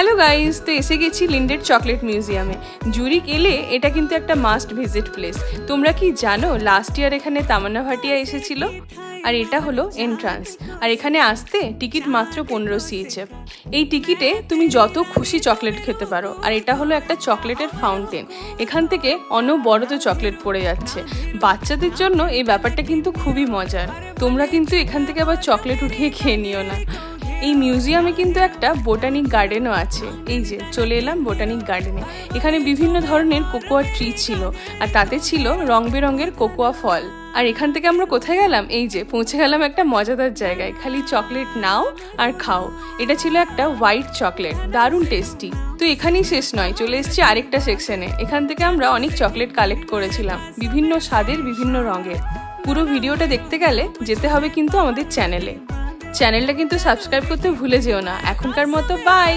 Hello guys, তো এসে গেছি লিন্ডের চকলেট মিউজিয়ামে। জুরিক এলে এটা কিন্তু একটা মাস্ট ভিজিট প্লেস। তোমরা কি জানো লাস্ট ইয়ার এখানে তামান্না ভাটিয়া এসেছিল? আর এটা হলো এন্ট্রান্স। আর এখানে আসতে টিকিট মাত্র 15 CHF। এই টিকিটে তুমি যত খুশি চকলেট খেতে পারো। আর এটা হলো একটা চকলেটের ফাউন্টেন। এখান থেকে অনবরত চকলেট পড়ে যাচ্ছে। বাচ্চাদের জন্য এই ব্যাপারটা কিন্তু খুবই মজার। তোমরা কিন্তু এখান থেকে আবার চকলেট উঠিয়ে খেয়ে নিও না। এই মিউজিয়ামে কিন্তু একটা বোটানিক গার্ডেনও আছে। এই যে চলে এলাম বোটানিক গার্ডেনে। এখানে বিভিন্ন ধরনের কোকোয়া ট্রি ছিল, আর তাতে ছিল রং বেরঙের কোকোয়া ফল। আর এখান থেকে আমরা কোথায় গেলাম? এই যে পৌঁছে গেলাম একটা মজাদার জায়গায়। খালি চকলেট নাও আর খাও। এটা ছিল একটা হোয়াইট চকলেট, দারুণ টেস্টি। তো এখানেই শেষ নয়, চলে এসেছি আরেকটা সেকশনে। এখান থেকে আমরা অনেক চকলেট কালেক্ট করেছিলাম, বিভিন্ন স্বাদের, বিভিন্ন রঙের। পুরো ভিডিওটা দেখতে গেলে যেতে হবে কিন্তু আমাদের চ্যানেলটা কিন্তু সাবস্ক্রাইব করতে ভুলে যেও না। এখনকার মতো বাই।